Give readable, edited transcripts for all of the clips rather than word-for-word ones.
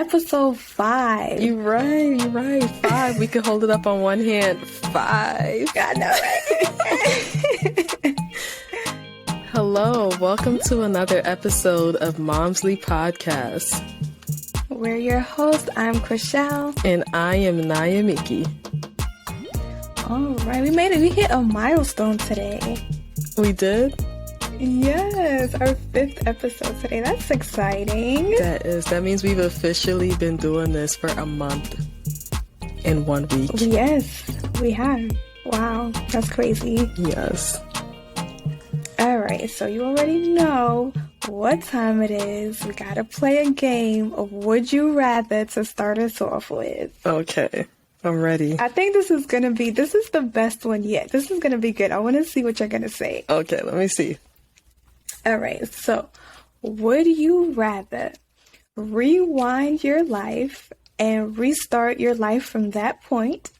episode 5. You're right. 5. We can hold it up on one hand. 5. I know, right? Hello, welcome to another episode of Momsley Podcast. We're your hosts. I'm Krishel. And I am Nyamekye. All right, we made it. We hit a milestone today. We did? Yes, our 5th episode today. That's exciting. That means we've officially been doing this for a month in 1 week. Yes, we have. Wow, that's crazy. Yes. All right, so you already know what time it is. We gotta play a game of Would You Rather to start us off with. Okay, I'm ready. I think this is the best one yet. This is gonna be good. I want to see what you're gonna say. Okay, let me see. All right, so would you rather rewind your life and restart your life from that point,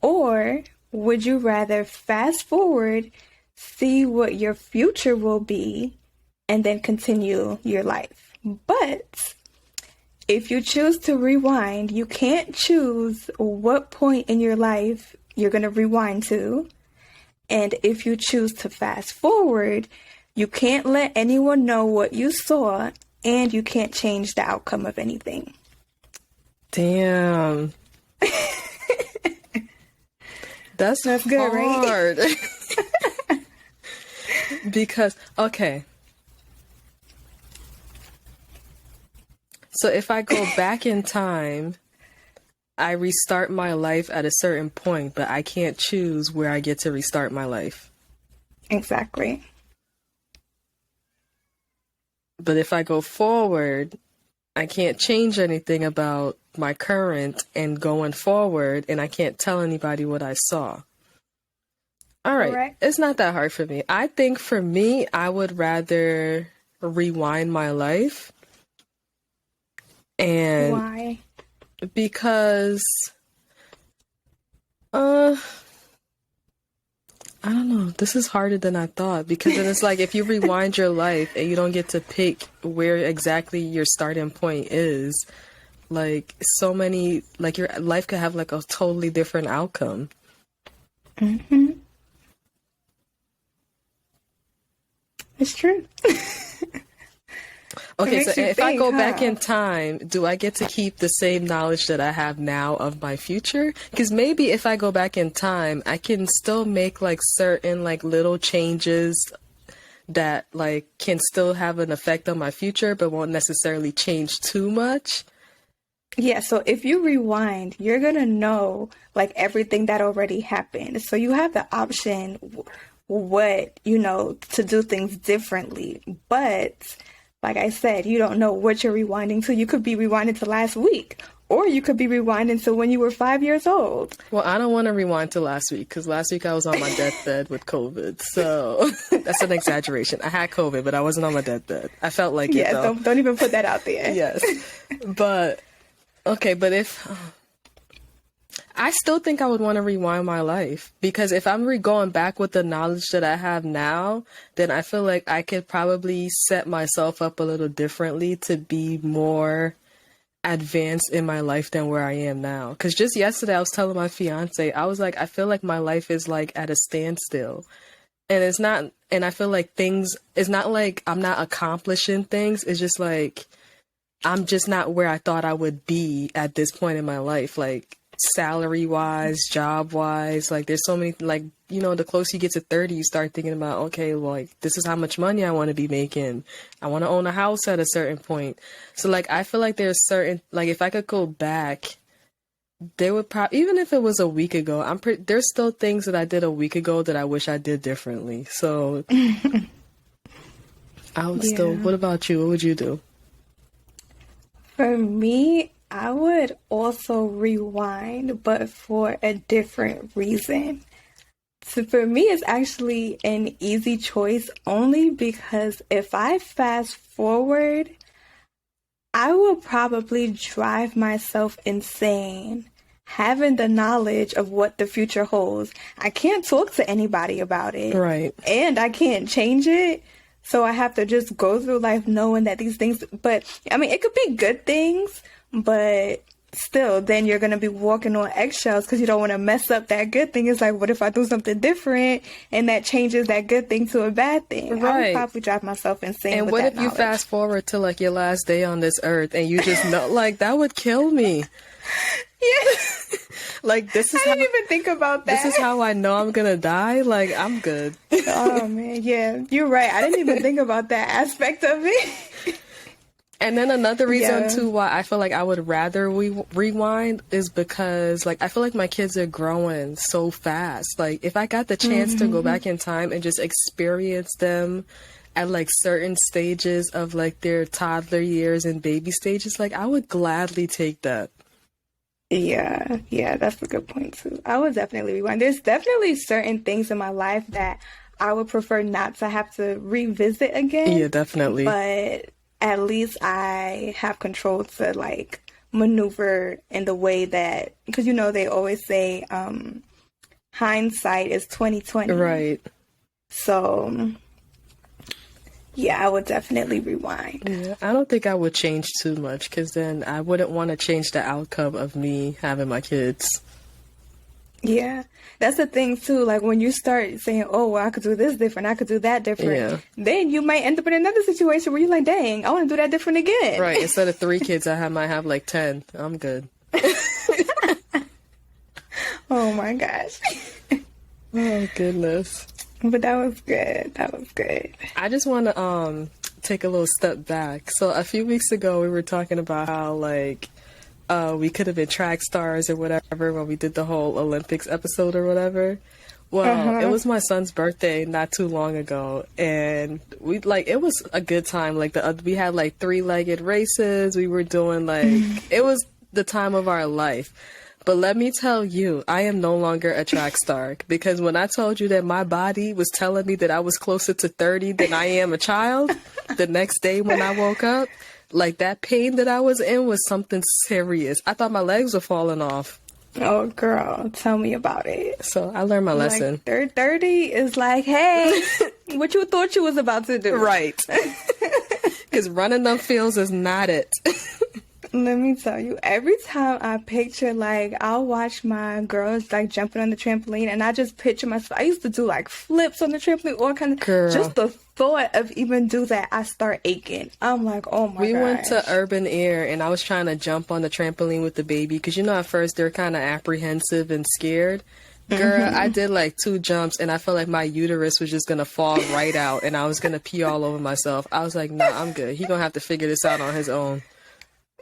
or would you rather fast forward, see what your future will be, and then continue your life? But if you choose to rewind, you can't choose what point in your life you're going to rewind to. And if you choose to fast forward, you can't let anyone know what you saw, and you can't change the outcome of anything. Damn. That's good, hard. Right? Because, okay. So if I go back in time, I restart my life at a certain point, but I can't choose where I get to restart my life. Exactly. But if I go forward, I can't change anything about my current and going forward, and I can't tell anybody what I saw. All right. It's not that hard for me. I think for me, I would rather rewind my life. And why? Because, I don't know. This is harder than I thought, because then it's like if you rewind your life and you don't get to pick where exactly your starting point is, like so many, like your life could have like a totally different outcome. Mm-hmm. It's true. Okay, so if I go back in time, do I get to keep the same knowledge that I have now of my future? Because maybe if I go back in time, I can still make like certain like little changes that like can still have an effect on my future, but won't necessarily change too much. Yeah, so if you rewind, you're going to know like everything that already happened. So you have the option to do things differently. But like I said, you don't know what you're rewinding to. You could be rewinding to last week, or you could be rewinding to when you were 5 years old. Well, I don't want to rewind to last week, because last week I was on my deathbed with COVID. So that's an exaggeration. I had COVID, but I wasn't on my deathbed. I felt like it, though. Don't even put that out there. Yes. But, okay, but I still think I would want to rewind my life, because if I'm going back with the knowledge that I have now, then I feel like I could probably set myself up a little differently to be more advanced in my life than where I am now. Because just yesterday I was telling my fiance, I was like, I feel like my life is like at a standstill. And it's not, and I feel like it's not like I'm not accomplishing things. It's just like, I'm just not where I thought I would be at this point in my life. Like, salary wise, job wise, like there's so many, like, the closer you get to 30, you start thinking about, okay, well, like this is how much money I want to be making. I want to own a house at a certain point. So like, I feel like there's certain, like if I could go back, there would probably, even if it was a week ago, there's still things that I did a week ago that I wish I did differently. So I would still, what about you? What would you do? For me, I would also rewind, but for a different reason. So for me, it's actually an easy choice, only because if I fast forward, I will probably drive myself insane having the knowledge of what the future holds. I can't talk to anybody about it. Right. And I can't change it. So I have to just go through life knowing that these things, but I mean, it could be good things, but still, then you're going to be walking on eggshells because you don't want to mess up that good thing. It's like, what if I do something different and that changes that good thing to a bad thing? Right. I would probably drive myself insane. And with what that if you knowledge. fast forward to like your last day on this earth and you just know, like, that would kill me. Yeah. Like, this is I didn't even think about that. This is how I know I'm gonna die. Like, I'm good. Oh man, yeah, you're right. I didn't even think about that aspect of it. And then another reason Yeah. too why I feel like I would rather rewind is because like I feel like my kids are growing so fast. Like if I got the chance to go back in time and just experience them at like certain stages of like their toddler years and baby stages, like I would gladly take that. Yeah, that's a good point too. I would definitely rewind. There's definitely certain things in my life that I would prefer not to have to revisit again. Yeah, definitely. But at least I have control to like maneuver in the way that, because you know they always say hindsight is 20/20. Right. So yeah, I would definitely rewind. Yeah, I don't think I would change too much because then I wouldn't want to change the outcome of me having my kids. Yeah, that's the thing too. Like when you start saying, "Oh, well, I could do this different, I could do that different," Yeah. then you might end up in another situation where you're like, "Dang, I want to do that different again." Right. Instead of 3 kids, might have like 10. I'm good. Oh my gosh. Oh goodness. But that was good. That was good. I just want to take a little step back. So a few weeks ago, we were talking about how like we could have been track stars or whatever when we did the whole Olympics episode or whatever. Well, it was my son's birthday not too long ago, and we like it was a good time. Like we had like 3-legged races. We were doing like it was the time of our life. But let me tell you, I am no longer a track star because when I told you that my body was telling me that I was closer to 30 than I am a child, the next day when I woke up, like that pain that I was in was something serious. I thought my legs were falling off. Oh, girl, tell me about it. So I learned my lesson. Like 30 is like, hey, what you thought you was about to do. Right. Because running them fields is not it. Let me tell you, every time I picture, like, I'll watch my girls, like, jumping on the trampoline, and I just picture myself. I used to do, like, flips on the trampoline, all kind of. Girl. Just the thought of even do that, I start aching. I'm like, oh my god. We went to Urban Air, and I was trying to jump on the trampoline with the baby, because, you know, at first they're kind of apprehensive and scared. Girl, I did, like, 2 jumps, and I felt like my uterus was just going to fall right out, and I was going to pee all over myself. I was like, nah, I'm good. He going to have to figure this out on his own.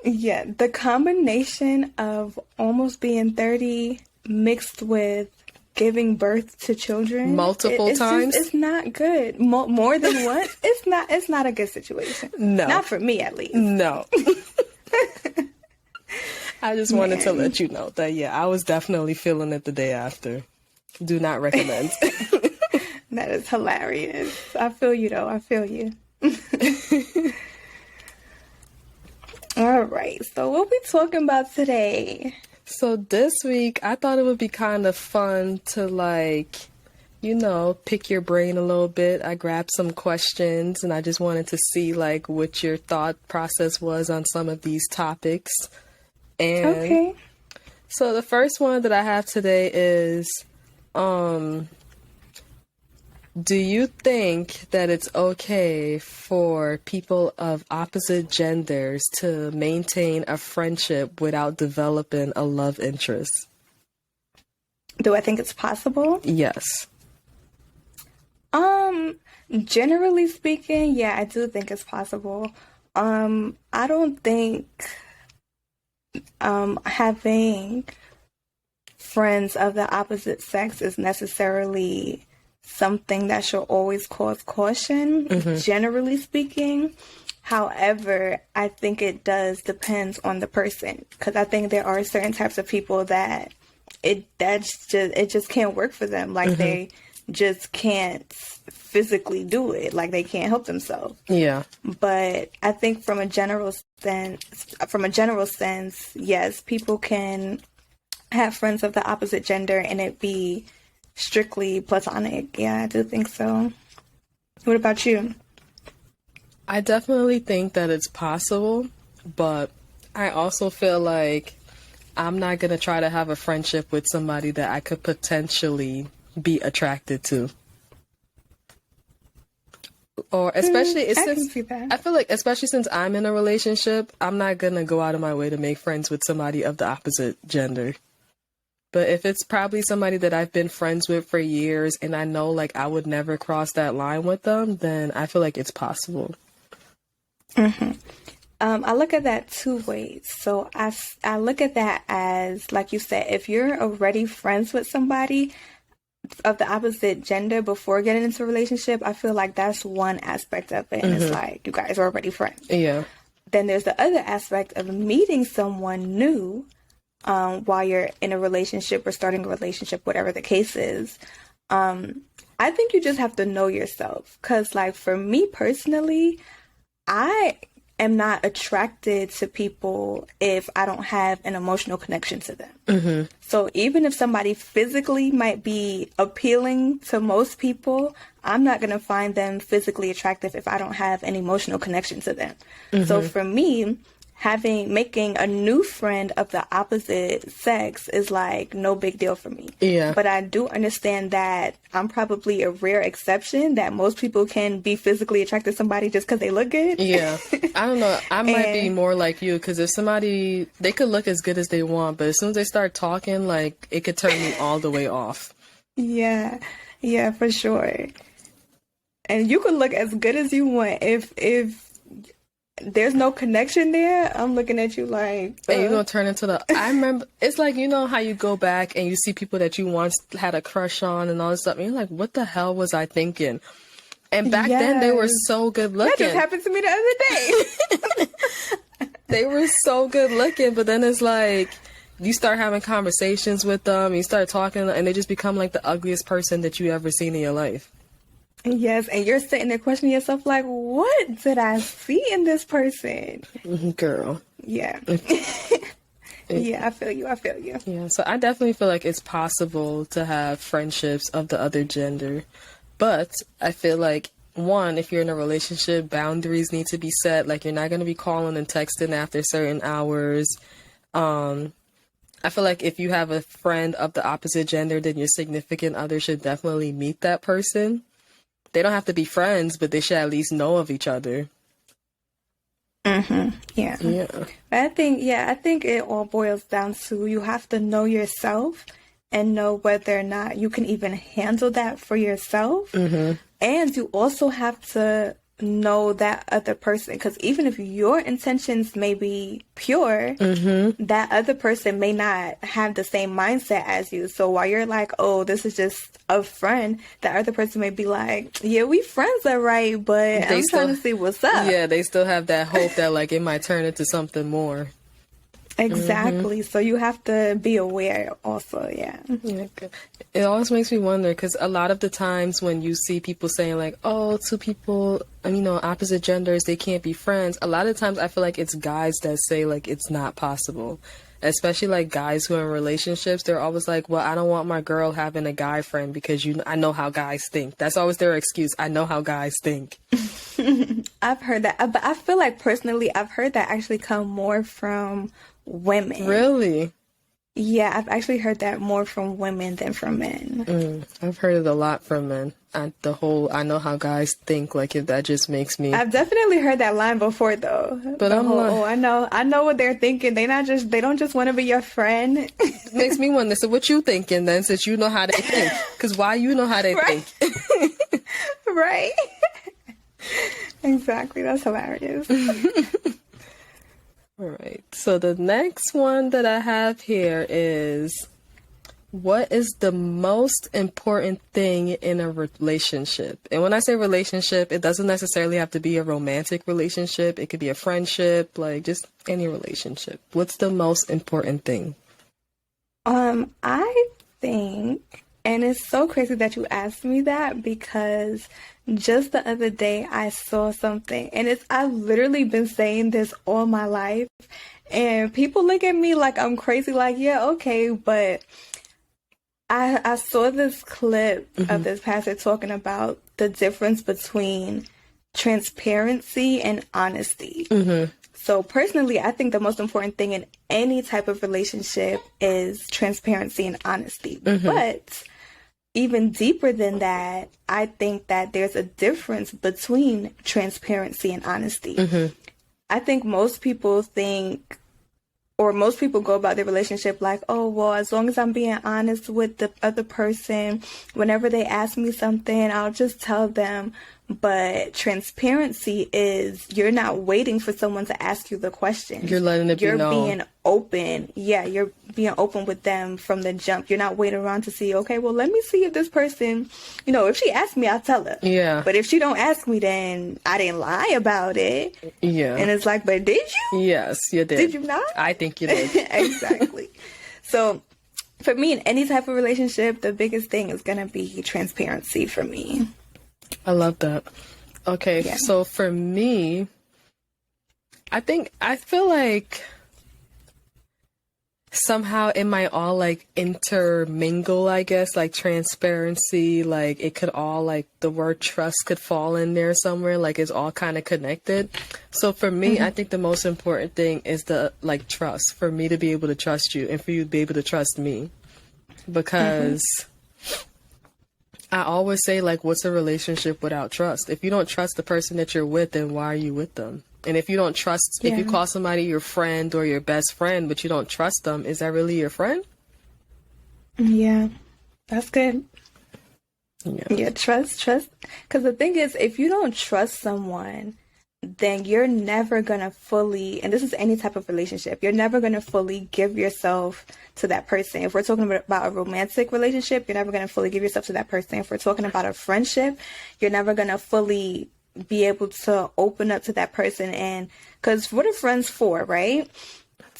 Yeah, the combination of almost being 30 mixed with giving birth to children multiple times, it's not good. More than once, it's not a good situation. No, not for me at least. No. I just wanted to let you know that I was definitely feeling it the day after. Do not recommend. That is hilarious. I feel you though. I feel you. All right, so what we talking about today? So this week, I thought it would be kind of fun to like, you know, pick your brain a little bit. I grabbed some questions and I just wanted to see like what your thought process was on some of these topics. And okay. So the first one that I have today is, do you think that it's okay for people of opposite genders to maintain a friendship without developing a love interest? Do I think it's possible? Yes. Generally speaking, yeah, I do think it's possible. I don't think having friends of the opposite sex is necessarily something that should always cause caution, generally speaking. However, I think it does depend on the person, because I think there are certain types of people that it just can't work for them. Like they just can't physically do it. Like they can't help themselves. Yeah. But I think from a general sense, yes, people can have friends of the opposite gender and it be strictly platonic. Yeah, I do think so. What about you? I definitely think that it's possible, but I also feel like I'm not going to try to have a friendship with somebody that I could potentially be attracted to. Or especially I can see that. I feel like especially since I'm in a relationship, I'm not going to go out of my way to make friends with somebody of the opposite gender. But if it's probably somebody that I've been friends with for years and I know like I would never cross that line with them, then I feel like it's possible. I look at that two ways. So I look at that as, like you said, if you're already friends with somebody of the opposite gender before getting into a relationship, I feel like that's one aspect of it. And it's like, you guys are already friends. Yeah. Then there's the other aspect of meeting someone new while you're in a relationship or starting a relationship, whatever the case is. I think you just have to know yourself. Because, like, for me personally, I am not attracted to people if I don't have an emotional connection to them. So even if somebody physically might be appealing to most people, I'm not going to find them physically attractive if I don't have an emotional connection to them. So for me, making a new friend of the opposite sex is like no big deal for me. Yeah. But I do understand that I'm probably a rare exception, that most people can be physically attracted to somebody just because they look good. Yeah. I don't know. I might be more like you because if somebody, they could look as good as they want, but as soon as they start talking, like it could turn me all the way off. Yeah, for sure. And you can look as good as you want. If there's no connection there, I'm looking at you like... And you're going to turn into I remember, it's like, you know how you go back and you see people that you once had a crush on and all this stuff, and you're like, what the hell was I thinking? And back then, they were so good looking. That just happened to me the other day. They were so good looking, but then it's like, you start having conversations with them, you start talking, and they just become like the ugliest person that you ever seen in your life. Yes, and you're sitting there questioning yourself like, what did I see in this person? Girl. Yeah. Yeah, I feel you. Yeah, so I definitely feel like it's possible to have friendships of the other gender. But I feel like, one, if you're in a relationship, boundaries need to be set. Like, you're not going to be calling and texting after certain hours. I feel like if you have a friend of the opposite gender, then your significant other should definitely meet that person. They don't have to be friends, but they should at least know of each other. Yeah. I think it all boils down to you have to know yourself and know whether or not you can even handle that for yourself. And you also have to know that other person, because even if your intentions may be pure, that other person may not have the same mindset as you. So while you're like, oh, this is just a friend, that other person may be like, yeah, we friends are right, but I'm trying to see what's up. Yeah, they still have that hope that like it might turn into something more. Exactly. So you have to be aware also. Yeah. It always makes me wonder, because a lot of the times when you see people saying like, oh, two people, opposite genders, they can't be friends. A lot of times I feel like it's guys that say like it's not possible. Especially like guys who are in relationships, they're always like, well, I don't want my girl having a guy friend because I know how guys think. That's always their excuse. I know how guys think. I've heard that, but I feel like personally, I've heard that actually come more from women. Really? Yeah, I've actually heard that more from women than from men. I've heard it a lot from men. I know how guys think, like if that just makes me... I've definitely heard that line before though. But I'm like... I know what they're thinking. They don't just want to be your friend. Makes me wonder, so what you thinking then, since you know how they think? Because why you know how they think? Right. Exactly. That's hilarious. All right. So the next one that I have here is, what is the most important thing in a relationship? And when I say relationship, it doesn't necessarily have to be a romantic relationship. It could be a friendship, like just any relationship. What's the most important thing? I think, and it's so crazy that you asked me that, because just the other day I saw something, and I've literally been saying this all my life, and people look at me like I'm crazy, like, yeah, okay, but I saw this clip of this pastor talking about the difference between transparency and honesty. So personally, I think the most important thing in any type of relationship is transparency and honesty. But even deeper than that, I think that there's a difference between transparency and honesty. I think most people think, or most people go about their relationship like, oh, well, as long as I'm being honest with the other person, whenever they ask me something, I'll just tell them. But transparency is you're not waiting for someone to ask you the question. You're letting it be known. You're being open. Yeah, you're being open with them from the jump. You're not waiting around to see, okay, well, let me see if this person, if she asks me, I'll tell her. Yeah. But if she don't ask me, then I didn't lie about it. Yeah. And it's like, but did you? Yes, you did. Did you not? I think you did. Exactly. So for me, in any type of relationship, the biggest thing is going to be transparency for me. I love that. Okay, Yeah. So for me, I feel like somehow it might all like intermingle, I guess, like transparency, like it could all like the word trust could fall in there somewhere, like it's all kind of connected. So for me, I think the most important thing is the like trust, for me to be able to trust you and for you to be able to trust me, because I always say, like, what's a relationship without trust? If you don't trust the person that you're with, then why are you with them? And if you don't trust, if you call somebody your friend or your best friend, but you don't trust them, is that really your friend? Yeah, that's good. Yeah, Trust. Because the thing is, if you don't trust someone, then you're never going to fully, and this is any type of relationship, you're never going to fully give yourself to that person. If we're talking about a romantic relationship, you're never going to fully give yourself to that person. If we're talking about a friendship, you're never going to fully be able to open up to that person. And because what are friends for, right?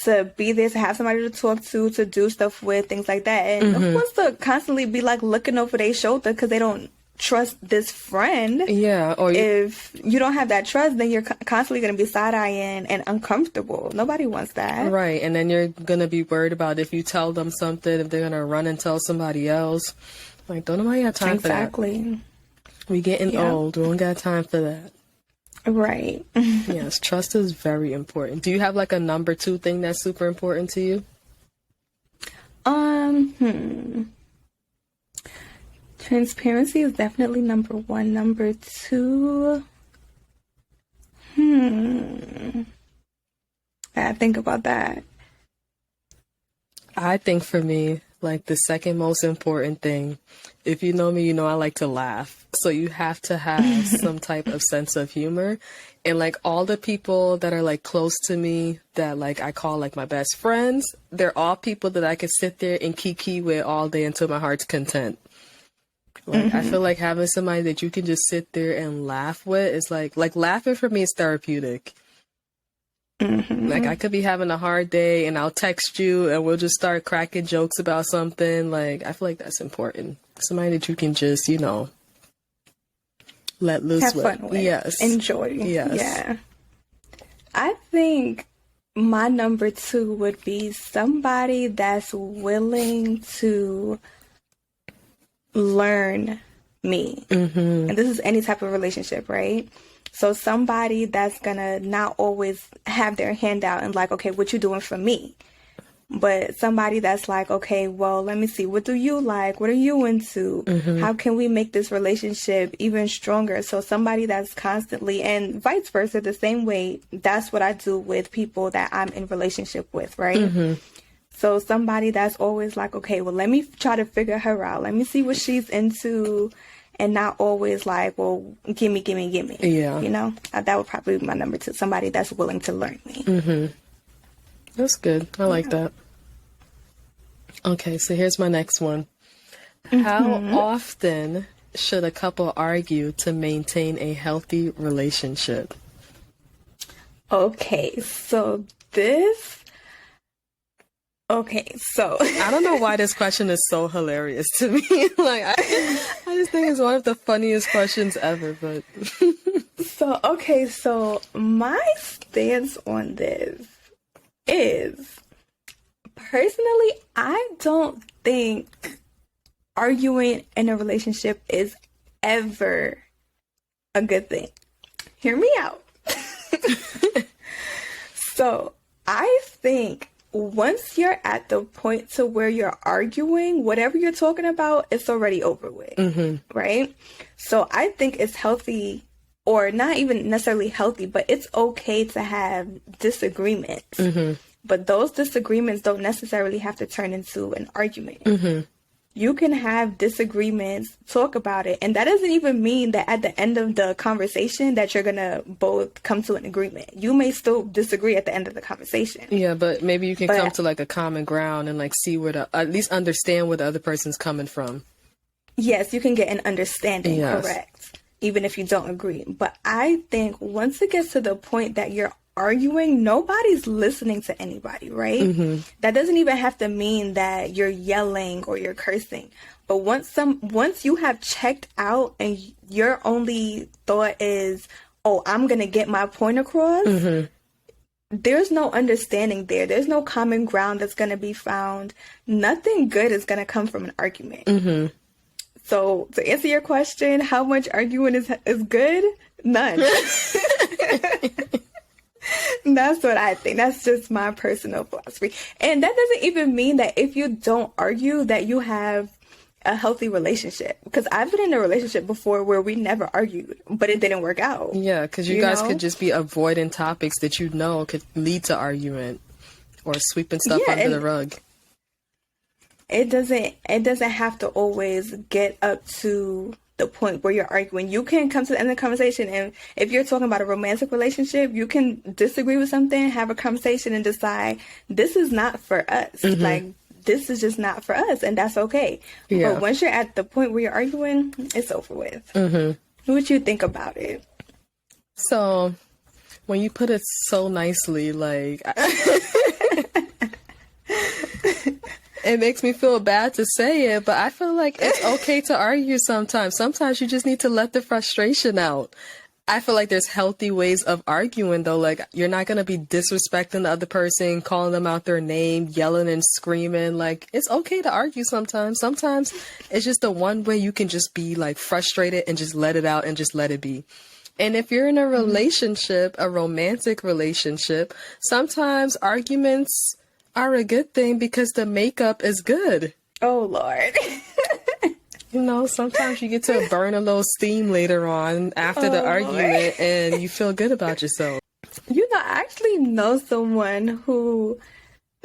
To be there, to have somebody to talk to do stuff with, things like that. And who wants to constantly be like looking over their shoulder because they don't trust this friend? Yeah. Or if you don't have that trust, then you're constantly going to be side-eyeing and uncomfortable. Nobody wants that. Right. And then you're going to be worried about if you tell them something, if they're going to run and tell somebody else. Like, don't nobody have time for that. Exactly. We getting old. We don't got time for that. Right. Yes. Trust is very important. Do you have like a number 2 thing that's super important to you? Transparency is definitely number 1. Number 2, I gotta think about that. I think for me, like the second most important thing, if you know me, you know I like to laugh. So you have to have some type of sense of humor. And like all the people that are like close to me that like I call like my best friends, they're all people that I could sit there and kiki with all day until my heart's content. Like I feel like having somebody that you can just sit there and laugh with is like laughing for me is therapeutic. Like I could be having a hard day and I'll text you and we'll just start cracking jokes about something. Like I feel like that's important. Somebody that you can just, let loose Have with. fun with. Yes. Enjoy. Yes. Yeah. I think my number 2 would be somebody that's willing to learn me. And this is any type of relationship, right? So somebody that's gonna not always have their hand out and like, okay, what you doing for me? But somebody that's like, okay, well, let me see, what do you like? What are you into? How can we make this relationship even stronger? So somebody that's constantly, and vice versa, the same way, that's what I do with people that I'm in relationship with, right? So somebody that's always like, okay, well, let me try to figure her out. Let me see what she's into. And not always like, well, gimme. Yeah. That would probably be my number 2. Somebody that's willing to learn me. That's good. I like that. Okay, so here's my next one. How often should a couple argue to maintain a healthy relationship? Okay, so I don't know why this question is so hilarious to me. Like, I just think it's one of the funniest questions ever, but. So my stance on this is, personally, I don't think arguing in a relationship is ever a good thing. Hear me out. So I think once you're at the point to where you're arguing, whatever you're talking about, it's already over with, right? So I think it's healthy, or not even necessarily healthy, but it's okay to have disagreements. But those disagreements don't necessarily have to turn into an argument. You can have disagreements, talk about it, and that doesn't even mean that at the end of the conversation that you're gonna both come to an agreement. You may still disagree at the end of the conversation. Yeah, but maybe you can come to like a common ground and like see where at least understand where the other person's coming from. Yes, you can get an understanding, correct, even if you don't agree. But I think once it gets to the point that you're arguing, nobody's listening to anybody, right? That doesn't even have to mean that you're yelling or you're cursing. But once you have checked out and your only thought is, oh, I'm going to get my point across, there's no understanding there. There's no common ground that's going to be found. Nothing good is going to come from an argument. So to answer your question, how much arguing is good? None. That's what I think. That's just my personal philosophy. And that doesn't even mean that if you don't argue that you have a healthy relationship. Because I've been in a relationship before where we never argued, but it didn't work out. Yeah, because you guys could just be avoiding topics that you know could lead to argument or sweeping stuff under the rug. It doesn't have to always get up to the point where you're arguing. You can come to the end of the conversation, and if you're talking about a romantic relationship, you can disagree with something, have a conversation, and decide this is not for us. Like, this is just not for us, and that's okay. But once you're at the point where you're arguing, it's over with. What you think about it? So when you put it so nicely, like it makes me feel bad to say it, but I feel like it's okay to argue sometimes. Sometimes you just need to let the frustration out. I feel like there's healthy ways of arguing, though. Like, you're not going to be disrespecting the other person, calling them out their name, yelling and screaming. Like, it's okay to argue sometimes. Sometimes it's just the one way you can just be, like, frustrated and just let it out and just let it be. And if you're in a relationship, a romantic relationship, sometimes arguments are a good thing because the makeup is good. Oh, Lord. You know, sometimes you get to burn a little steam later on after the argument, and you feel good about yourself. You know, I actually know someone who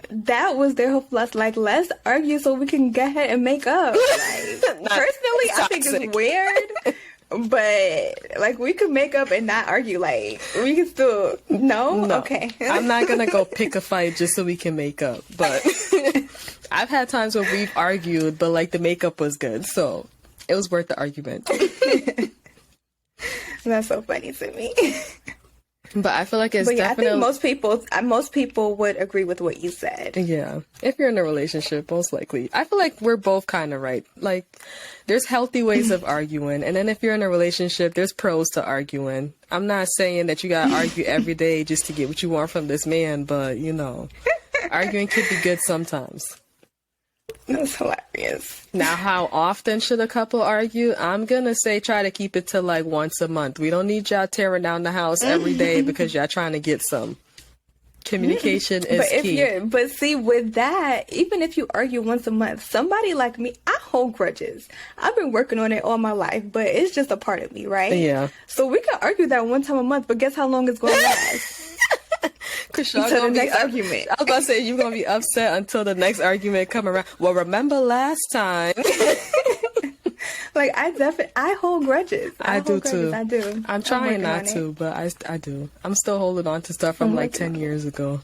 that was their whole philosophy. Like, let's argue so we can go ahead and make up. Like, personally, I think it's weird. But, like, we could make up and not argue. Like, we can still... No? Okay. I'm not going to go pick a fight just so we can make up. But I've had times where we've argued, but, like, the makeup was good. So it was worth the argument. That's so funny to me. But I feel like it's definitely... I think most people would agree with what you said. Yeah. If you're in a relationship, most likely. I feel like we're both kind of right. Like, there's healthy ways of arguing. And then if you're in a relationship, there's pros to arguing. I'm not saying that you got to argue every day just to get what you want from this man. But, you know, arguing can be good sometimes. That's hilarious. Now, how often should a couple argue? I'm going to say try to keep it to like once a month. We don't need y'all tearing down the house every day because y'all trying to get some. Communication is key. But see, with that, even if you argue once a month, somebody like me, I hold grudges. I've been working on it all my life, but it's just a part of me, right? Yeah. So we can argue that one time a month, but guess how long it's going to last? Krishel, until the next argument. I was about to say, you're going to be upset until the next argument come around. Well, remember last time. Like, I hold grudges. I do too. I do. I'm trying not to, but I do. I'm still holding on to stuff from like 10 years ago.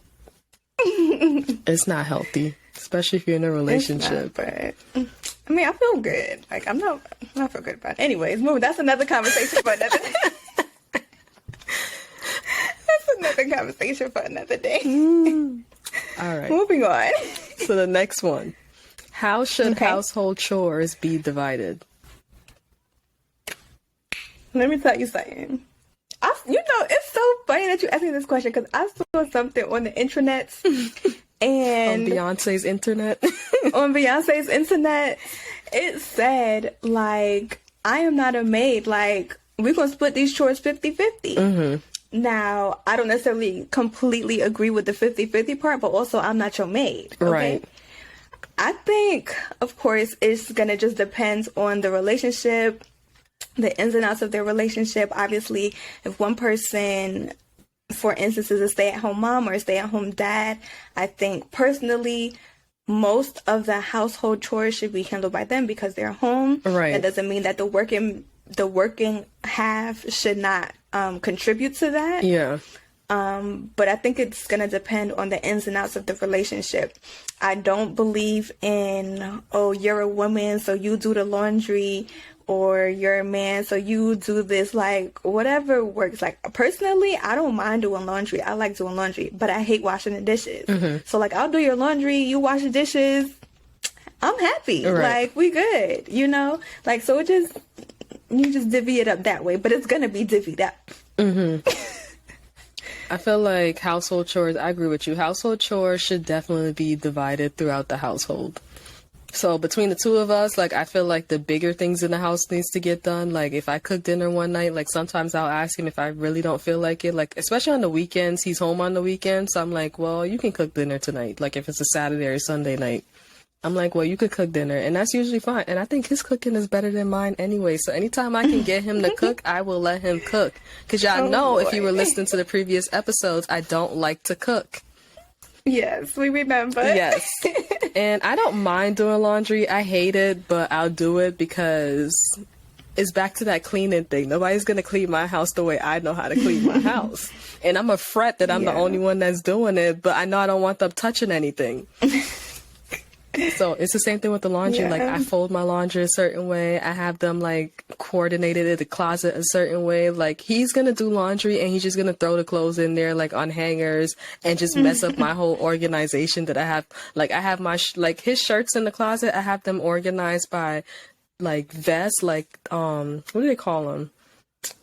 It's not healthy, especially if you're in a relationship. But I mean, I feel good. Like, I feel good about it. Anyways, that's another conversation for another day. That's another conversation for another day. All right. Moving on. So the next one. How should household chores be divided? Let me tell you something. It's so funny that you asked me this question because I saw something on the internet and on Beyonce's internet. On Beyonce's internet, it said, like, I am not a maid. Like, we're going to split these chores 50-50. Now, I don't necessarily completely agree with the 50-50 part, but also I'm not your maid. Okay? Right. I think, of course, it's going to just depend on the relationship, the ins and outs of their relationship. Obviously, if one person, for instance, is a stay-at-home mom or a stay-at-home dad, I think personally, most of the household chores should be handled by them because they're home. Right. That doesn't mean that the working half should not contribute to that. Yeah. But I think it's going to depend on the ins and outs of the relationship. I don't believe in, oh, you're a woman, so you do the laundry, or you're a man, so you do this, like, whatever works. Like, personally, I don't mind doing laundry. I like doing laundry, but I hate washing the dishes. Mm-hmm. So, like, I'll do your laundry, you wash the dishes, I'm happy. Right. Like, we good, you know? Like, so you just divvy it up that way, but it's going to be divvied up. Mm-hmm. I feel like household chores, I agree with you. Household chores should definitely be divided throughout the household. So between the two of us, like, I feel like the bigger things in the house needs to get done. Like, if I cook dinner one night, like, sometimes I'll ask him if I really don't feel like it. Like, especially on the weekends, he's home on the weekends. So I'm like, well, you can cook dinner tonight. Like, if it's a Saturday or Sunday night, I'm like, well, you could cook dinner. And that's usually fine. And I think his cooking is better than mine anyway. So anytime I can get him to cook, I will let him cook. Because y'all know, if you were listening to the previous episodes, I don't like to cook. Yes, we remember. Yes. And I don't mind doing laundry. I hate it, but I'll do it because it's back to that cleaning thing. Nobody's going to clean my house the way I know how to clean my house. And I'm a fret that I'm the only one that's doing it, but I know I don't want them touching anything. So it's the same thing with the laundry. Like, I fold my laundry a certain way. I have them, like, coordinated in the closet a certain way. Like, he's going to do laundry and he's just going to throw the clothes in there, like, on hangers and just mess up my whole organization that I have. Like, I have my, like, his shirts in the closet. I have them organized by, like, vests, like, what do they call them?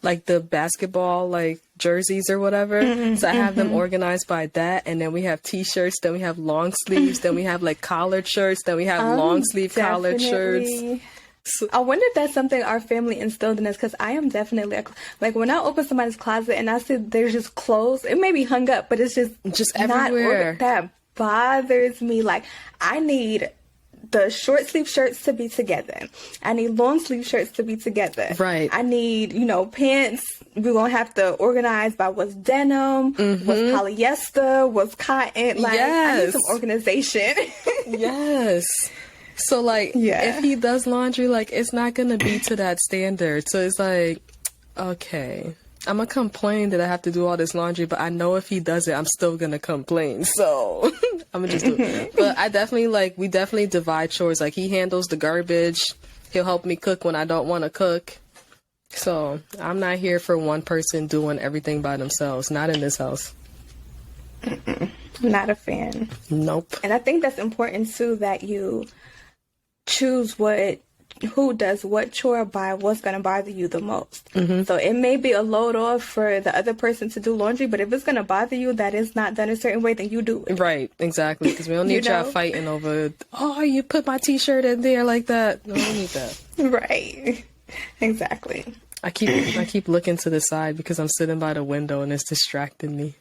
Like the basketball, like, jerseys or whatever. So I have them organized by that. And then we have t-shirts, then we have long sleeves, then we have, like, collared shirts, then we have long sleeve collared shirts. So, I wonder if that's something our family instilled in us, because I am definitely like, when I open somebody's closet and I see there's just clothes, it may be hung up, but it's just everywhere. That bothers me. Like, I need the short sleeve shirts to be together. I need long sleeve shirts to be together. Right. I need, pants. We're going to have to organize by what's denim, what's polyester, what's cotton. Like, I need some organization. Yes. So, like, if he does laundry, like, it's not going to be to that standard. So it's like, okay, I'm going to complain that I have to do all this laundry, but I know if he does it, I'm still going to complain. So I'm going to just do it. But we definitely divide chores. Like, he handles the garbage. He'll help me cook when I don't want to cook. So I'm not here for one person doing everything by themselves. Not in this house. Not a fan. Nope. And I think that's important too, that you choose who does what chore by what's going to bother you the most. So it may be a load off for the other person to do laundry, but if it's going to bother you that it's not done a certain way, then you do it. Right, exactly. Because we don't need y'all fighting over, oh, you put my t-shirt in there like that. No, we don't need that. Right. Exactly. I keep looking to the side because I'm sitting by the window and it's distracting me.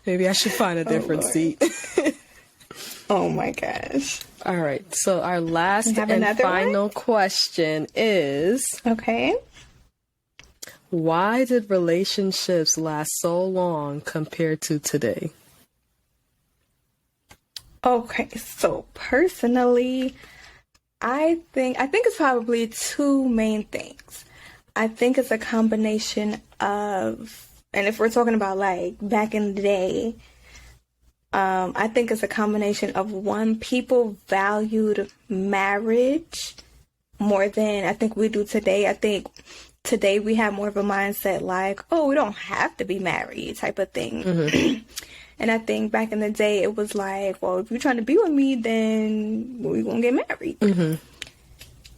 Maybe I should find a different seat. Oh my gosh. All right. So our last and final question is, okay, why did relationships last so long compared to today? Okay, so personally, I think it's probably two main things. I think it's a combination of, and if we're talking about, like, back in the day, I think it's a combination of, one, people valued marriage more than I think we do today. I think today we have more of a mindset like, oh, we don't have to be married type of thing. And I think back in the day it was like, well, if you're trying to be with me, then we're going to get married.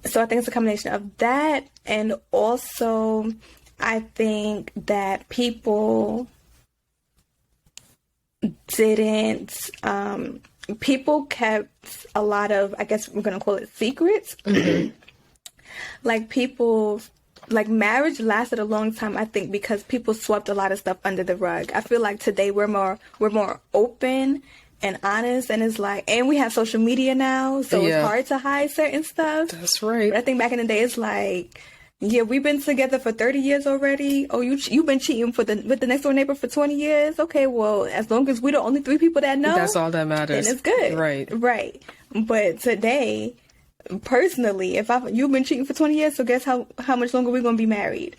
So I think it's a combination of that. And also I think that people people kept a lot of, I guess we're going to call it secrets. Like, people like marriage lasted a long time, I think, because people swept a lot of stuff under the rug. I feel like today we're more open and honest, and it's like, and we have social media now, so it's hard to hide certain stuff. That's right. But I think back in the day, it's like, yeah, we've been together for 30 years already. Oh, you've been cheating with the next door neighbor for 20 years. Okay, well, as long as we're the only 3 people that know, that's all that matters. Then it's good. Right. But today, personally, if you've been cheating for 20 years, so guess how much longer we're gonna be married?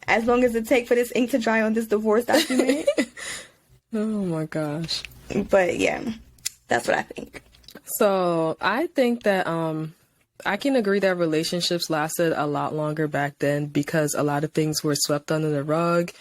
As long as it takes for this ink to dry on this divorce document. Oh my gosh. But yeah, that's what I think. So I think that I can agree that relationships lasted a lot longer back then because a lot of things were swept under the rug.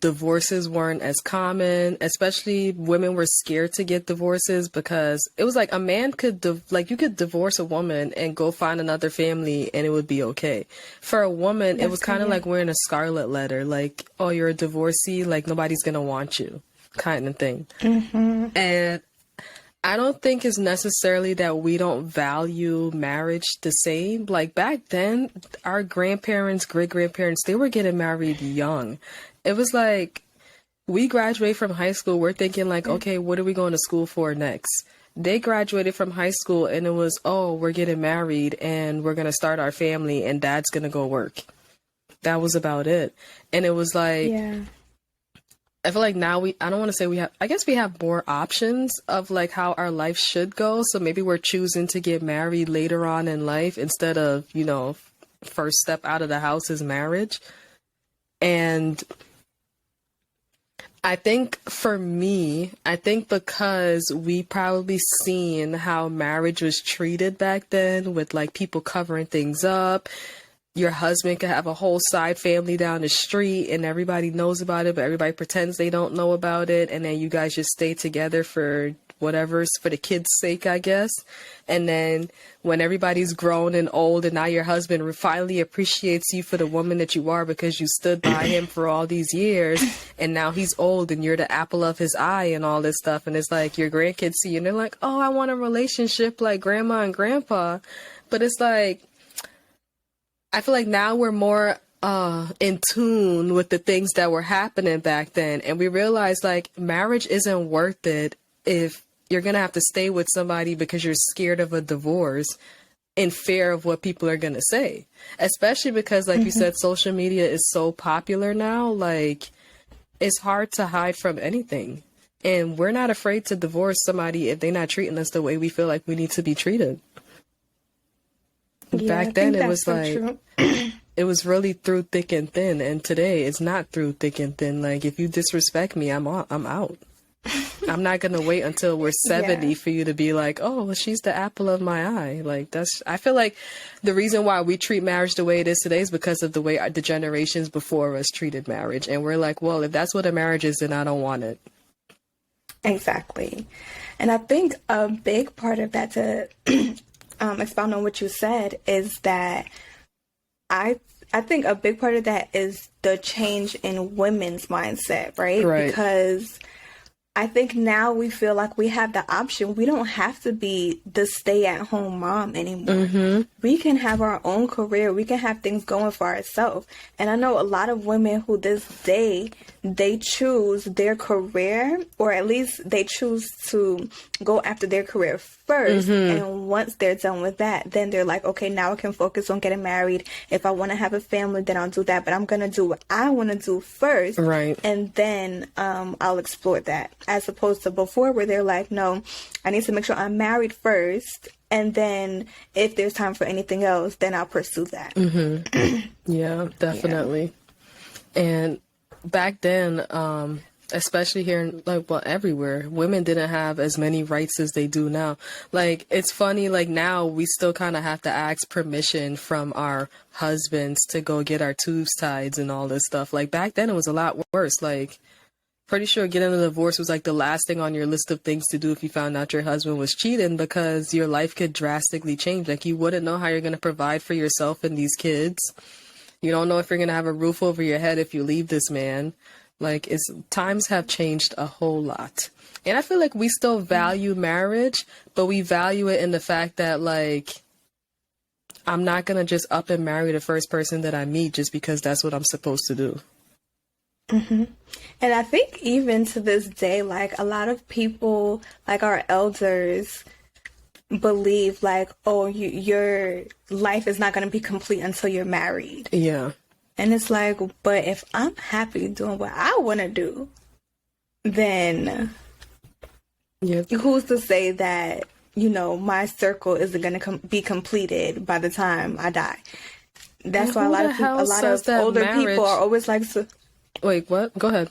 Divorces weren't as common, especially women were scared to get divorces because it was like a man could you could divorce a woman and go find another family and it would be okay. For a woman, it was kind of like wearing a scarlet letter, like, oh, you're a divorcee, like nobody's gonna want you, kind of thing. And I don't think it's necessarily that we don't value marriage the same. Like back then, our grandparents, great-grandparents, they were getting married young. It was like, we graduate from high school, we're thinking like, okay, what are we going to school for next? They graduated from high school and it was, oh, we're getting married and we're going to start our family and dad's going to go work. That was about it. And it was like, I feel like now I don't want to say I guess we have more options of like how our life should go. So maybe we're choosing to get married later on in life instead of, first step out of the house is marriage. And I think for me, because we probably seen how marriage was treated back then with like people covering things up. Your husband could have a whole side family down the street and everybody knows about it, but everybody pretends they don't know about it. And then you guys just stay together for whatever's for the kids' sake, I guess. And then when everybody's grown and old and now your husband finally appreciates you for the woman that you are because you stood by him for all these years and now he's old and you're the apple of his eye and all this stuff. And it's like your grandkids see you and they're like, oh, I want a relationship like grandma and grandpa. But it's like, I feel like now we're more in tune with the things that were happening back then. And we realize like marriage isn't worth it if you're going to have to stay with somebody because you're scared of a divorce in fear of what people are going to say. Especially because, like you said, social media is so popular now. Like, it's hard to hide from anything. And we're not afraid to divorce somebody if they're not treating us the way we feel like we need to be treated. Yeah, back then, it was so like, it was really through thick and thin. And today, it's not through thick and thin. Like, if you disrespect me, I'm out. I'm not going to wait until we're 70 for you to be like, oh, well, she's the apple of my eye. Like, I feel like the reason why we treat marriage the way it is today is because of the way the generations before us treated marriage. And we're like, well, if that's what a marriage is, then I don't want it. Exactly. And I think a big part of that, to expound on what you said, is that I think a big part of that is the change in women's mindset, right? Because I think now we feel like we have the option. We don't have to be the stay-at-home mom anymore. We can have our own career. We can have things going for ourselves. And I know a lot of women who this day, they choose their career, or at least they choose to go after their career first. And once they're done with that, then they're like, okay, now I can focus on getting married. If I want to have a family, then I'll do that. But I'm going to do what I want to do first. And then I'll explore that. As opposed to before, where they're like, no, I need to make sure I'm married first. And then if there's time for anything else, then I'll pursue that. Yeah, definitely. Yeah. And back then, especially here in, everywhere, women didn't have as many rights as they do now. Like, it's funny, like, now we still kind of have to ask permission from our husbands to go get our tubes tied and all this stuff. Like, back then it was a lot worse. Like, pretty sure getting a divorce was like the last thing on your list of things to do if you found out your husband was cheating, because your life could drastically change. Like, you wouldn't know how you're going to provide for yourself and these kids. You don't know if you're going to have a roof over your head if you leave this man. Like, times have changed a whole lot. And I feel like we still value marriage, but we value it in the fact that, like, I'm not going to just up and marry the first person that I meet just because that's what I'm supposed to do. And I think even to this day, like a lot of people, like our elders, believe like, oh, your life is not going to be complete until you're married. Yeah. And it's like, but if I'm happy doing what I want to do, then who's to say that, you know, my circle isn't going to be completed by the time I die? That's why a lot of older people are always like, wait, what? Go ahead.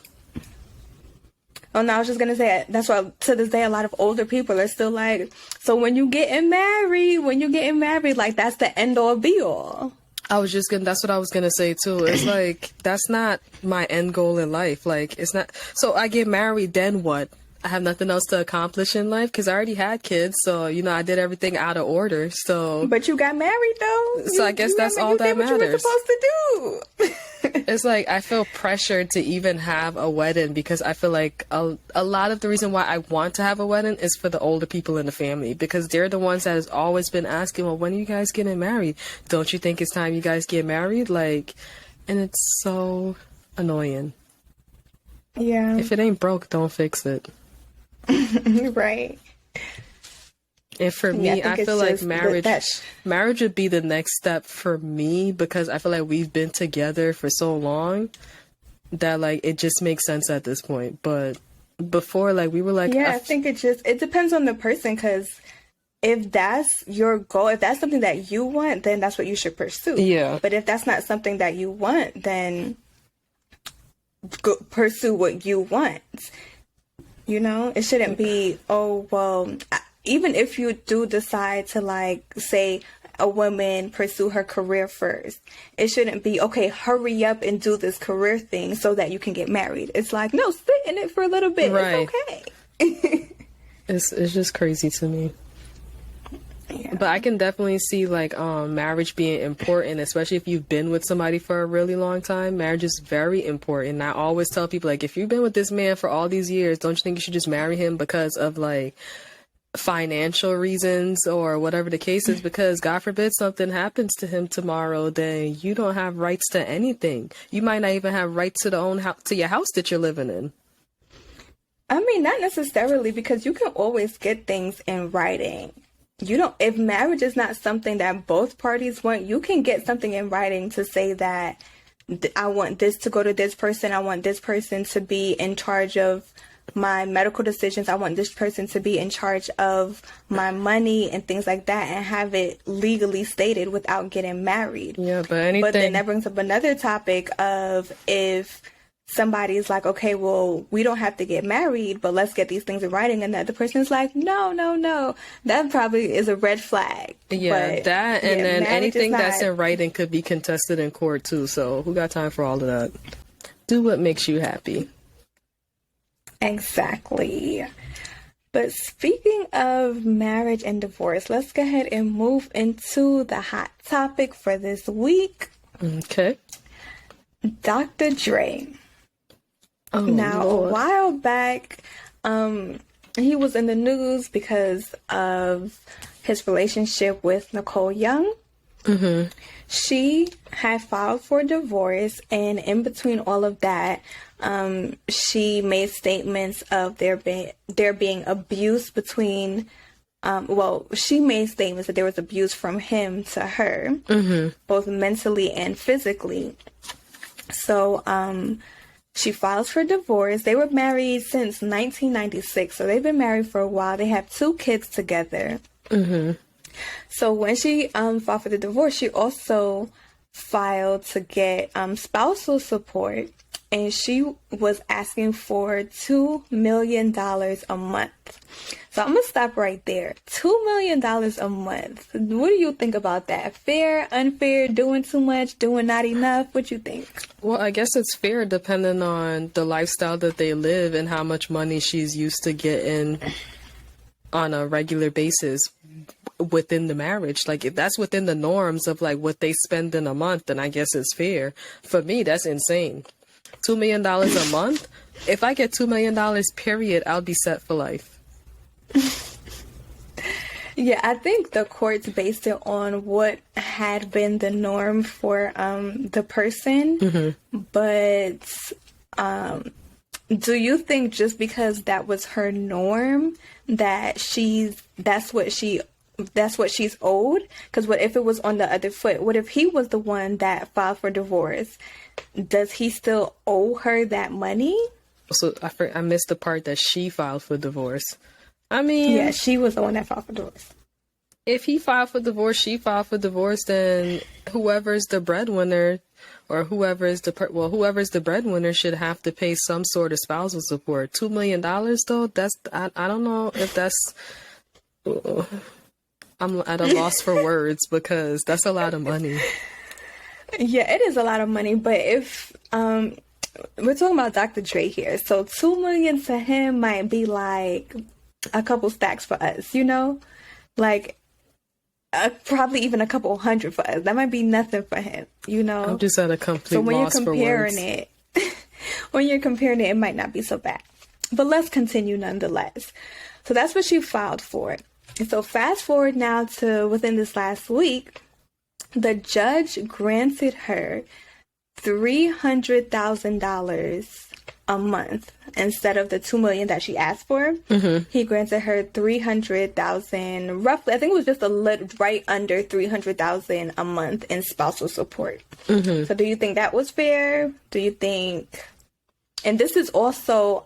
Oh, no, I was just going to say, that's why to this day, a lot of older people are still like, so when you getting married, like that's the end all be all. That's what I was going to say too. It's like, that's not my end goal in life. Like, it's not, so I get married, then what? I have nothing else to accomplish in life because I already had kids. So, you know, I did everything out of order. So, but you got married though. So I guess that's all that matters. You were supposed to do. It's like I feel pressured to even have a wedding because I feel like a lot of the reason why I want to have a wedding is for the older people in the family because they're the ones that has always been asking, well, when are you guys getting married? Don't you think it's time you guys get married? Like, and it's so annoying. Yeah. If it ain't broke, don't fix it. Right. And for me, I feel like marriage would be the next step for me because I feel like we've been together for so long that like it just makes sense at this point. But before, like we were like, yeah, I think it depends on the person because if that's your goal, if that's something that you want, then that's what you should pursue. Yeah. But if that's not something that you want, then pursue what you want. You know, it shouldn't be, oh, well, even if you do decide to, like, say a woman pursue her career first, it shouldn't be, okay, hurry up and do this career thing so that you can get married. It's like, no, sit in it for a little bit. Right. It's okay. It's just crazy to me. Yeah. But I can definitely see like marriage being important, especially if you've been with somebody for a really long time. Marriage is very important. I always tell people like, if you've been with this man for all these years, don't you think you should just marry him because of like financial reasons or whatever the case is? Because God forbid something happens to him tomorrow, then you don't have rights to anything. You might not even have rights to to your house that you're living in. I mean, not necessarily, because you can always get things in writing. If marriage is not something that both parties want, you can get something in writing to say that I want this to go to this person. I want this person to be in charge of my medical decisions. I want this person to be in charge of my money and things like that, and have it legally stated without getting married. Yeah, but then that brings up another topic of if somebody's like, okay, well, we don't have to get married, but let's get these things in writing. And the other person's like, no. That probably is a red flag. Yeah, but, that and then anything that's in writing could be contested in court too. So who got time for all of that? Do what makes you happy. Exactly. But speaking of marriage and divorce, let's go ahead and move into the hot topic for this week. Okay. Dr. Dre. Oh, now, Lord. A while back, he was in the news because of his relationship with Nicole Young. Mm-hmm. She had filed for divorce, and in between all of that, she made statements of there being abuse between. She made statements that there was abuse from him to her, mm-hmm. both mentally and physically. So, she files for divorce. They were married since 1996, so they've been married for a while. They have 2 kids together. Mm-hmm. So when she filed for the divorce, she also filed to get spousal support, and she was asking for $2 million a month. So I'm going to stop right there. $2 million a month. What do you think about that? Fair, unfair, doing too much, doing not enough? What you think? Well, I guess it's fair depending on the lifestyle that they live and how much money she's used to getting on a regular basis within the marriage. Like, if that's within the norms of like what they spend in a month, then I guess it's fair. For me, that's insane. $2 million a month? If I get $2 million, period, I'll be set for life. Yeah, I think the courts based it on what had been the norm for the person. But do you think just because that was her norm that that's what she's owed? Because what if it was on the other foot? What if he was the one that filed for divorce? Does he still owe her that money? So I missed the part that she filed for divorce. I mean, Yeah, she was the one that filed for divorce. if he filed for divorce, she filed for divorce, then whoever's the breadwinner or whoever's the breadwinner should have to pay some sort of spousal support. $2 million though, I don't know if that's, I'm at a loss for words because that's a lot of money. Yeah, it is a lot of money, but if we're talking about Dr. Dre here, so 2 million to him might be like a couple stacks for us, like probably even a couple hundred for us. That might be nothing for him, I'm just at a complete So when you're loss for comparing words. it might not be so bad. But let's continue nonetheless. So that's what she filed for. And so fast forward now to within this last week, the judge granted her $300,000 a month instead of the 2 million that she asked for. He granted her 300,000, roughly. I think it was just a little right under 300,000 a month in spousal support. So do you think that was fair? Do you think? And this is also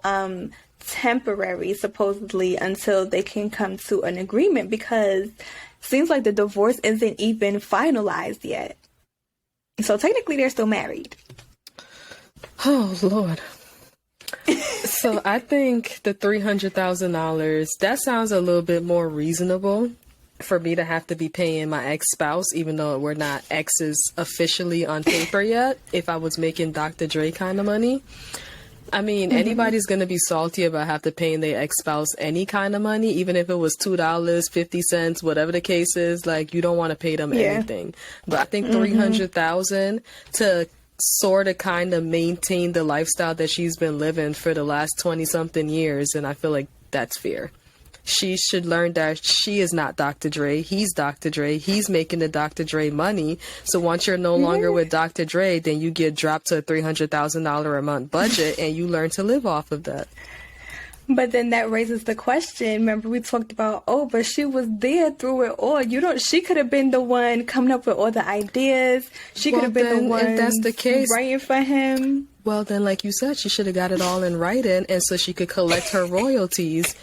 temporary, supposedly, until they can come to an agreement, because it seems like the divorce isn't even finalized yet. So technically, they're still married. Oh, Lord. So I think the $300,000, that sounds a little bit more reasonable for me to have to be paying my ex-spouse, even though we're not exes officially on paper yet, if I was making Dr. Dre kind of money. I mean, anybody's going to be salty about have to paying their ex-spouse any kind of money, even if it was $2, 50 cents, whatever the case is. Like, you don't want to pay them anything. But I think 300,000 to sort of kind of maintain the lifestyle that she's been living for the last 20 something years. And I feel like that's fair. She should learn that she is not Dr. Dre. He's Dr. Dre. He's making the Dr. Dre money. So once you're no longer with Dr. Dre, then you get dropped to a $300,000 a month budget and you learn to live off of that. But then that raises the question. Remember, we talked about, but she was there through it all. She could have been the one coming up with all the ideas. She could have been the one, if that's the case, writing for him. Well, then, like you said, she should have got it all in writing, and so she could collect her royalties.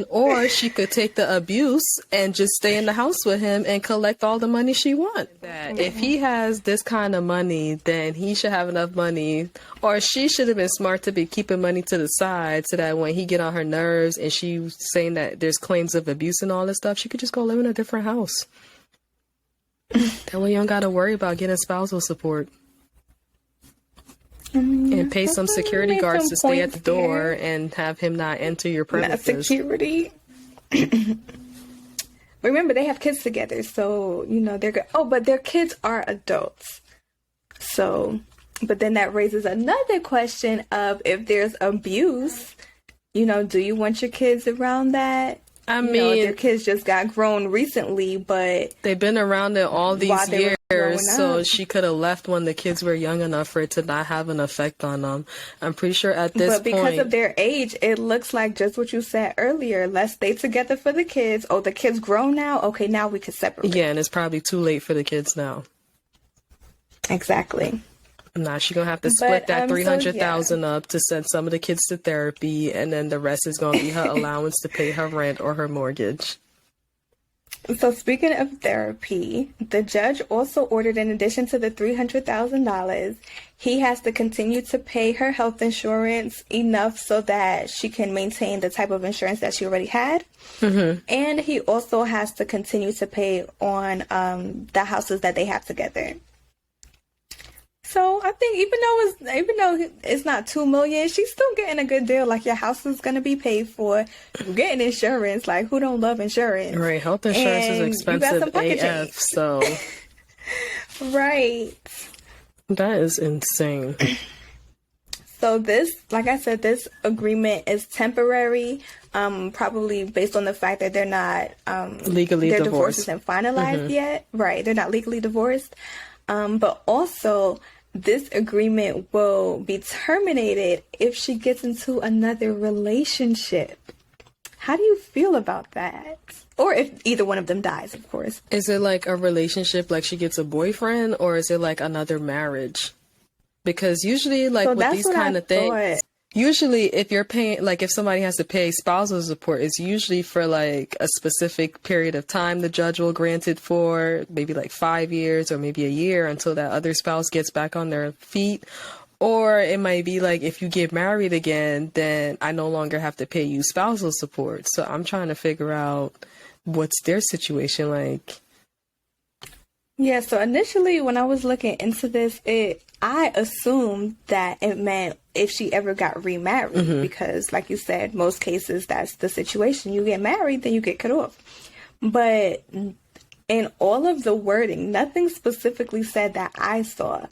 Or she could take the abuse and just stay in the house with him and collect all the money she wants. If he has this kind of money, then he should have enough money, or she should have been smart to be keeping money to the side so that when he get on her nerves and she's saying that there's claims of abuse and all this stuff, she could just go live in a different house. That way you don't got to worry about getting spousal support. And pay some security guards to stay at the door and have him not enter your premises. Not security. Remember, they have kids together, so, they're good. Oh, but their kids are adults. So, but then that raises another question of if there's abuse, do you want your kids around that? I mean, their kids just got grown recently, but they've been around it all these years, so she could have left when the kids were young enough for it to not have an effect on them. I'm pretty sure at this point... But because of their age, it looks like just what you said earlier. Let's stay together for the kids. Oh, the kids grown now? Okay, now we can separate. Yeah, and it's probably too late for the kids now. Exactly. Nah, she's going to have to split that 300,000 up to send some of the kids to therapy, and then the rest is going to be her allowance to pay her rent or her mortgage. So speaking of therapy, the judge also ordered, in addition to the $300,000, he has to continue to pay her health insurance enough so that she can maintain the type of insurance that she already had. And he also has to continue to pay on the houses that they have together. So I think even though it's not $2 million, she's still getting a good deal. Like, your house is gonna be paid for. You're getting insurance. Like, who don't love insurance? Right, health insurance is expensive AF. So right, that is insane. So this, like I said, this agreement is temporary, probably based on the fact that they're not legally their divorced. divorce isn't finalized yet. Right, they're not legally divorced. But also, this agreement will be terminated if she gets into another relationship. How do you feel about that? Or if either one of them dies, of course. Is it like a relationship, like she gets a boyfriend, or is it like another marriage? Because usually, like, So with these kind of things, usually if you're paying, like, if somebody has to pay spousal support, it's usually for like a specific period of time the judge will grant it for, maybe like 5 years or maybe a year, until that other spouse gets back on their feet. Or it might be like, if you get married again, then I no longer have to pay you spousal support. So I'm trying to figure out what's their situation like. Yeah, so initially when I was looking into this, I assumed that it meant if she ever got remarried, because like you said, most cases that's the situation. You get married, then you get cut off. But in all of the wording, nothing specifically said that I saw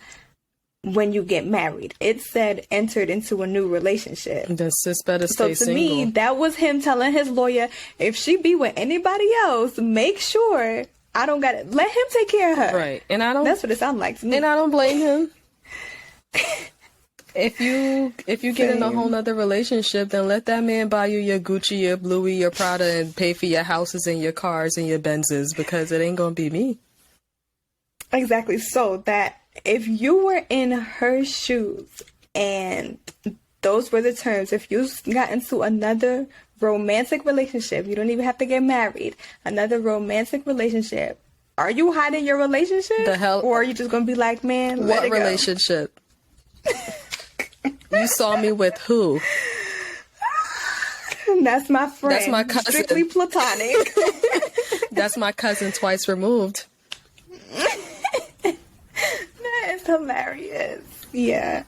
when you get married. It said entered into a new relationship. Then sis better stay So to single. me, that was him telling his lawyer, if she be with anybody else, make sure I don't got it. Let him take care of her. Right. And I don't. That's what it sounded like to me. And I don't blame him. If you get in a whole nother relationship, then let that man buy you your Gucci, your Louis, your Prada, and pay for your houses and your cars and your Benzes, because it ain't gonna be me. Exactly. So that if you were in her shoes and those were the terms, if you got into another romantic relationship, you don't even have to get married, another romantic relationship, are you hiding your relationship? The hell? Or are you just going to be like, man, let What it go? relationship? You saw me with who? That's my friend. That's my cousin. Strictly platonic. That's my cousin twice removed. That is hilarious. Yeah.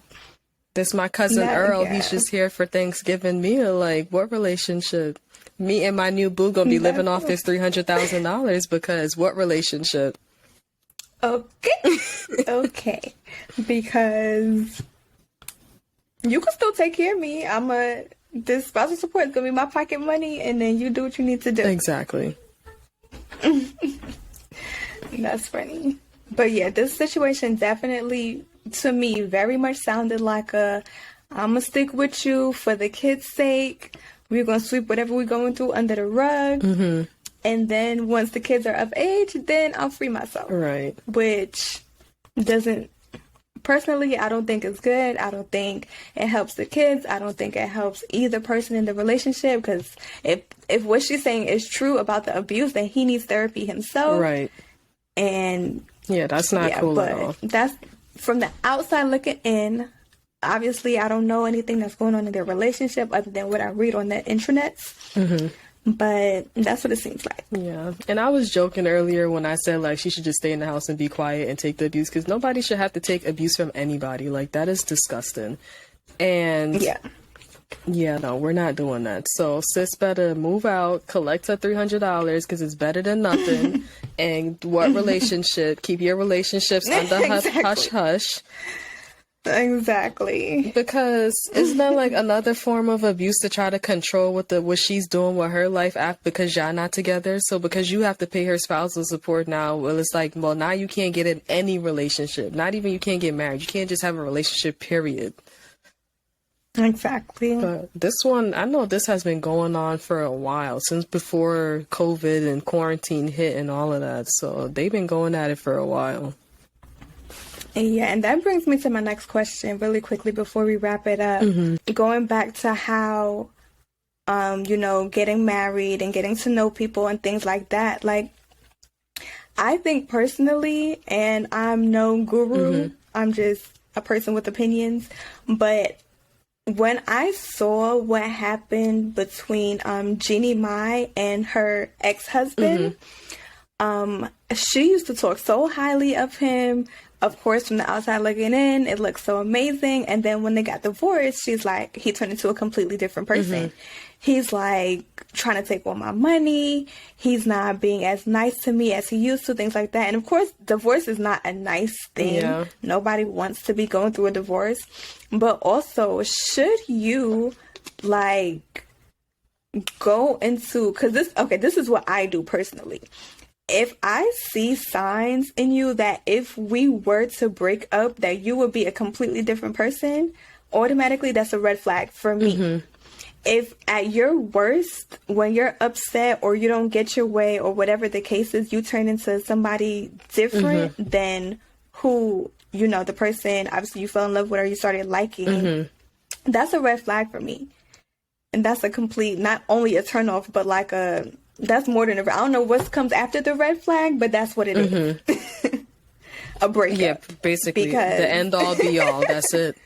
This my cousin Not Earl. again. He's just here for Thanksgiving meal. Like, what relationship? Me and my new boo gonna be living off this $300,000 because what relationship? Okay. Okay. Because you can still take care of me. This spousal support is gonna be my pocket money, and then you do what you need to do. Exactly. That's funny. But yeah, this situation definitely, to me, very much sounded like I'm gonna stick with you for the kids' sake. We're gonna sweep whatever we're going through under the rug. And then once the kids are of age, then I'll free myself. Right. Which doesn't, personally, I don't think it's good. I don't think it helps the kids. I don't think it helps either person in the relationship, because if what she's saying is true about the abuse, then he needs therapy himself. Right. And yeah, that's not cool at all. That's from the outside looking in. Obviously, I don't know anything that's going on in their relationship other than what I read on the intranets. But that's what it seems like. Yeah. And I was joking earlier when I said, like, she should just stay in the house and be quiet and take the abuse, because nobody should have to take abuse from anybody. Like, that is disgusting. And yeah, no, we're not doing that. So sis better move out, collect her $300, because it's better than nothing. And what relationship? Keep your relationships under hush hush. Exactly. Because isn't that like another form of abuse, to try to control what she's doing with her life after, because y'all not together? So because you have to pay her spousal support now, well, it's like, well, now you can't get in any relationship. Not even you can't get married. You can't just have a relationship, period. Exactly. But this one, I know this has been going on for a while, since before COVID and quarantine hit and all of that. So they've been going at it for a while. Yeah, and that brings me to my next question really quickly before we wrap it up. Going back to how, getting married and getting to know people and things like that. Like, I think personally, and I'm no guru, I'm just a person with opinions, but when I saw what happened between Jeannie Mai and her ex-husband, she used to talk so highly of him. Of course, from the outside looking in, it looks so amazing. And then when they got divorced, she's like, he turned into a completely different person. He's like trying to take all my money. He's not being as nice to me as he used to, things like that. And of course, divorce is not a nice thing. Yeah. Nobody wants to be going through a divorce. But also, should you go into, because this is what I do personally. If I see signs in you that if we were to break up, that you would be a completely different person, automatically that's a red flag for me. If at your worst, when you're upset or you don't get your way or whatever the case is, you turn into somebody different than who, you know, the person obviously you fell in love with or you started liking, that's a red flag for me. And that's a complete, not only a turn off, but like that's more than I don't know what comes after the red flag, but that's what it is. A breakup. Yeah, basically because the end all be all. That's it.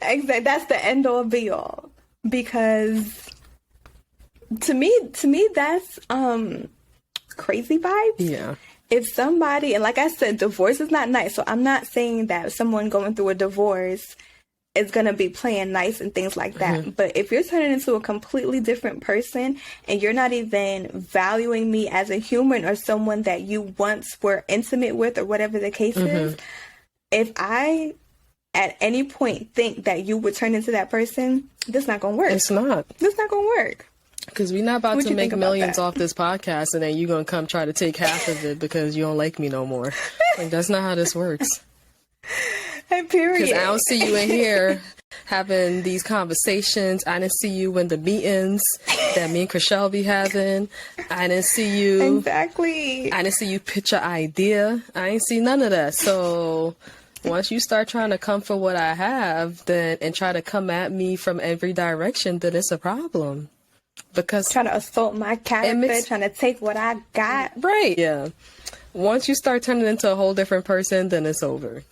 Exactly. That's the end all be all. Because to me that's crazy vibes. Yeah. If somebody, and like I said, divorce is not nice. So I'm not saying that someone going through a divorce is going to be playing nice and things like that. But if you're turning into a completely different person and you're not even valuing me as a human or someone that you once were intimate with or whatever the case is, if I at any point think that you would turn into that person, this not going to work. It's not. This not going to work. Because we're not about to make millions off this podcast and then you're going to come try to take half of it because you don't like me no more. Like, that's not how this works. Period. Because I don't see you in here having these conversations. I didn't see you in the meetings that me and Krishel be having. I didn't see you. Exactly. I didn't see you pitch your idea. I ain't see none of that. So once you start trying to come for what I have, then and try to come at me from every direction, then it's a problem. Because trying to assault my character, trying to take what I got. Right. Yeah. Once you start turning into a whole different person, then it's over.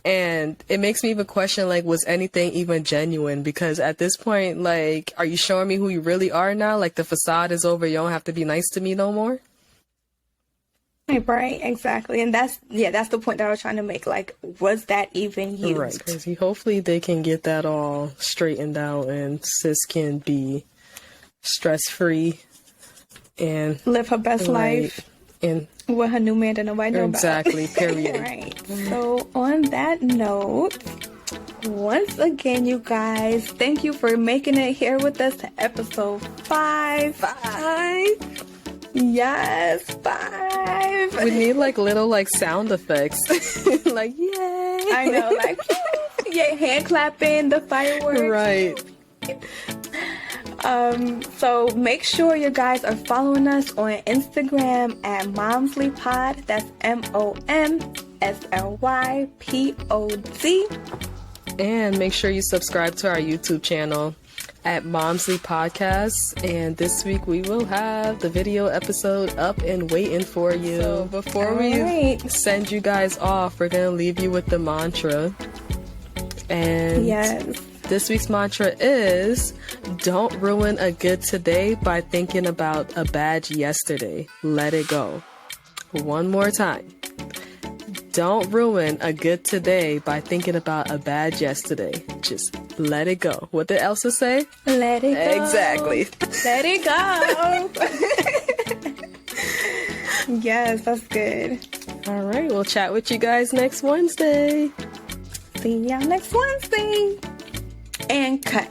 And it makes me even question, like, was anything even genuine? Because at this point, like, are you showing me who you really are now? Like, the facade is over. You don't have to be nice to me no more. Right, exactly. And that's the point that I was trying to make. Like, was that even used? Right, because hopefully they can get that all straightened out and sis can be stress-free and live her best life. And with her new man that nobody knows about. Exactly, period. Right. So on that note, once again, you guys, thank you for making it here with us to episode 5. 5. Yes, 5. We need like little like sound effects. Like, yay. I know, like, yeah, hand clapping, the fireworks. Right. So make sure you guys are following us on Instagram at MomsleyPod. That's MOMSLYPOD. And make sure you subscribe to our YouTube channel at Momsley Podcasts. And this week we will have the video episode up and waiting for you. So before we send you guys off, we're going to leave you with the mantra. And yes. This week's mantra is, don't ruin a good today by thinking about a bad yesterday. Let it go. One more time. Don't ruin a good today by thinking about a bad yesterday. Just let it go. What did Elsa say? Let it go. Exactly. Let it go. Yes, that's good. All right, we'll chat with you guys next Wednesday. See y'all next Wednesday. And cut.